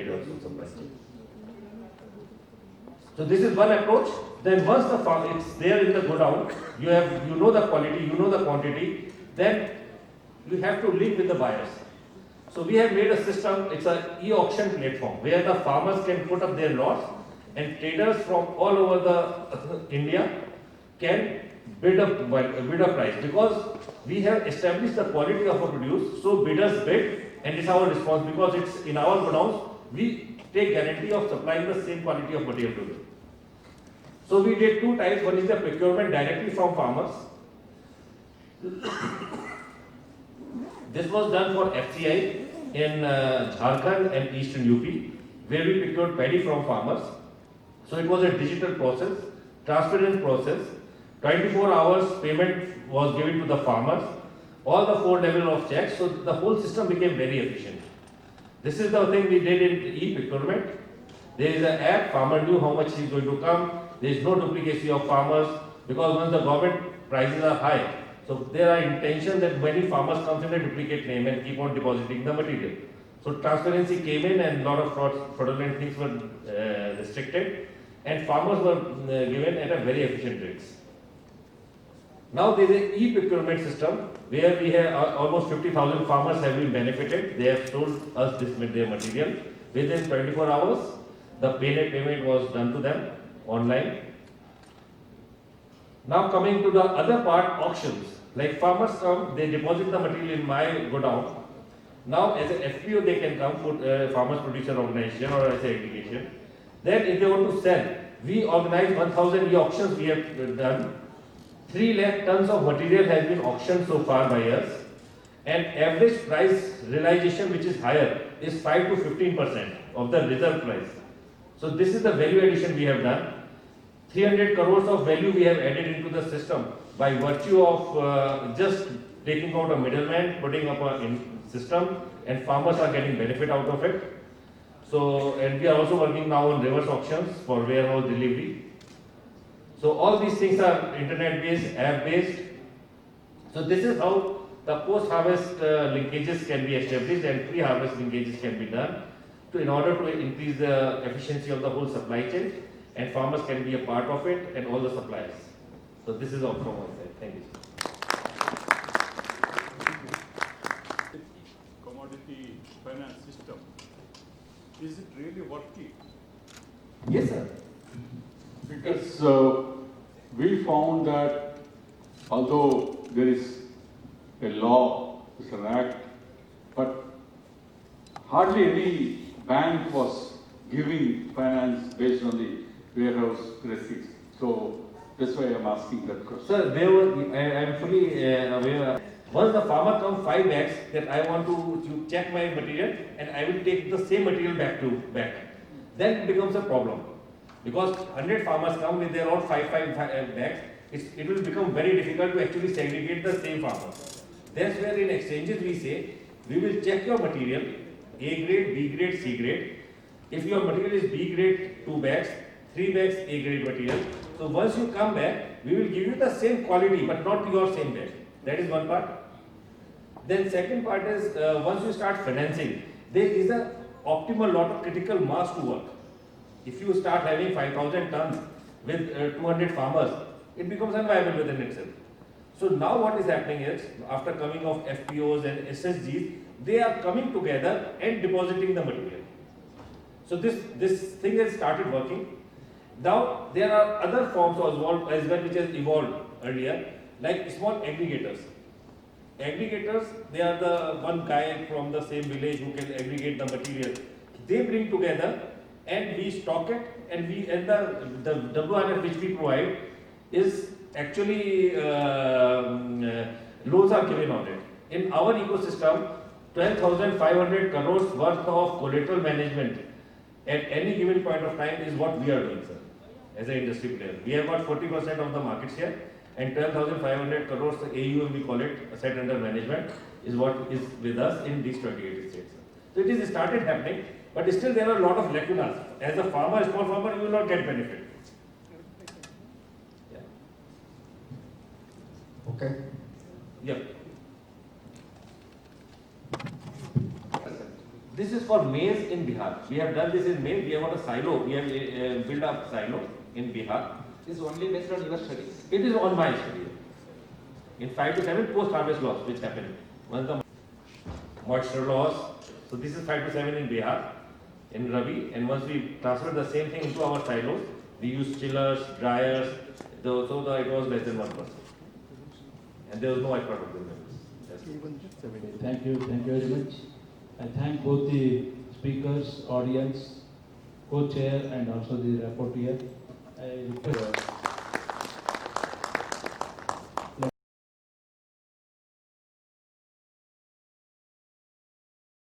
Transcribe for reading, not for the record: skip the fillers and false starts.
traders of supply chain. So this is one approach. Then once the farm it's there in the godown, you know the quality, you know the quantity, then you have to link with the buyers. So we have made a system, it's an e-auction platform where the farmers can put up their lots and traders from all over the India can bid a price, because we have established the quality of a produce, so bidders bid and it's our response, because it's in our godowns, we take guarantee of supplying the same quality of material to them. So we did two types. One is the procurement directly from farmers. This was done for FCI in Jharkhand and Eastern UP, where we procured paddy from farmers. So it was a digital process, transparent process. 24 hours payment was given to the farmers, all the 4 levels of checks, so the whole system became very efficient. This is the thing we did in e-procurement. There is an app, farmer knew how much he is going to come, there is no duplication of farmers, because once the government prices are high, so there are intention that many farmers come in a duplicate name and keep on depositing the material. So transparency came in and a lot of fraudulent things were restricted, and farmers were given at a very efficient rates. Now there is an e-procurement system where we have almost 50,000 farmers have been benefited. They have sold us their material within 24 hours. The payment was done to them online. Now coming to the other part, auctions. Like farmers come, they deposit the material in my godown. Now as a FPO they can come, farmers producer organization or as a aggregation. Then if they want to sell, we organize 1,000 e-auctions we have done. 3 lakh tons of material has been auctioned so far by us, and average price realization, which is higher, is 5 to 15% of the reserve price. So this is the value addition we have done. 300 crores of value we have added into the system by virtue of just taking out a middleman, putting up a system, and farmers are getting benefit out of it. So, and we are also working now on reverse auctions for warehouse delivery. So all these things are internet-based, app-based. So this is how the post-harvest linkages can be established and pre-harvest linkages can be done in order to increase the efficiency of the whole supply chain, and farmers can be a part of it and all the suppliers. So this is all from my side. Thank you. Commodity finance system, is it really working? Yes, sir. Because we found that although there is a law, it's an act, but hardly any bank was giving finance based on the warehouse receipts. So that's why I'm asking that question. Sir, I am fully aware. Once the farmer comes 5 bags that I want to check my material and I will take the same material back, then it becomes a problem. Because 100 farmers come with their own 5 bags, it will become very difficult to actually segregate the same farmers. That's where in exchanges we say, we will check your material, A grade, B grade, C grade. If your material is B grade, 2 bags, 3 bags A grade material. So once you come back, we will give you the same quality but not your same bag. That is one part. Then second part is, once you start financing, there is an optimal lot of critical mass to work. If you start having 5,000 tons with 200 farmers, it becomes unviable within itself. So now what is happening is, after coming of FPOs and SSGs, they are coming together and depositing the material. So this thing has started working. Now there are other forms as well which has evolved earlier, like small aggregators. Aggregators, they are the one guy from the same village who can aggregate the material. They bring together and we stock it, and the WRF which we provide is actually loans are given on it. In our ecosystem, 12,500 crores worth of collateral management at any given point of time is what we are doing, sir, as an industry player. We have got 40% of the market share, and 12,500 crores AUM, we call it, asset under management, is what is with us in these 28 states. So it is started happening, but still there are a lot of lacunas. As a farmer, small farmer, you will not get benefit. Yeah. Okay. Yeah. This is for maize in Bihar. We have done this in maize. We have got a silo. We have built up silo in Bihar. This is only based on your studies. It is on my study. In 5 to 7 post-harvest loss which happened. Once the moisture loss. So this is 5 to 7 in Bihar, in Rabi. And once we transfer the same thing into our silos, we use chillers, dryers. It was less than 1%. And there was no aflatoxin levels. Thank you very much. I thank both the speakers, audience, co-chair and also the rapporteur. I request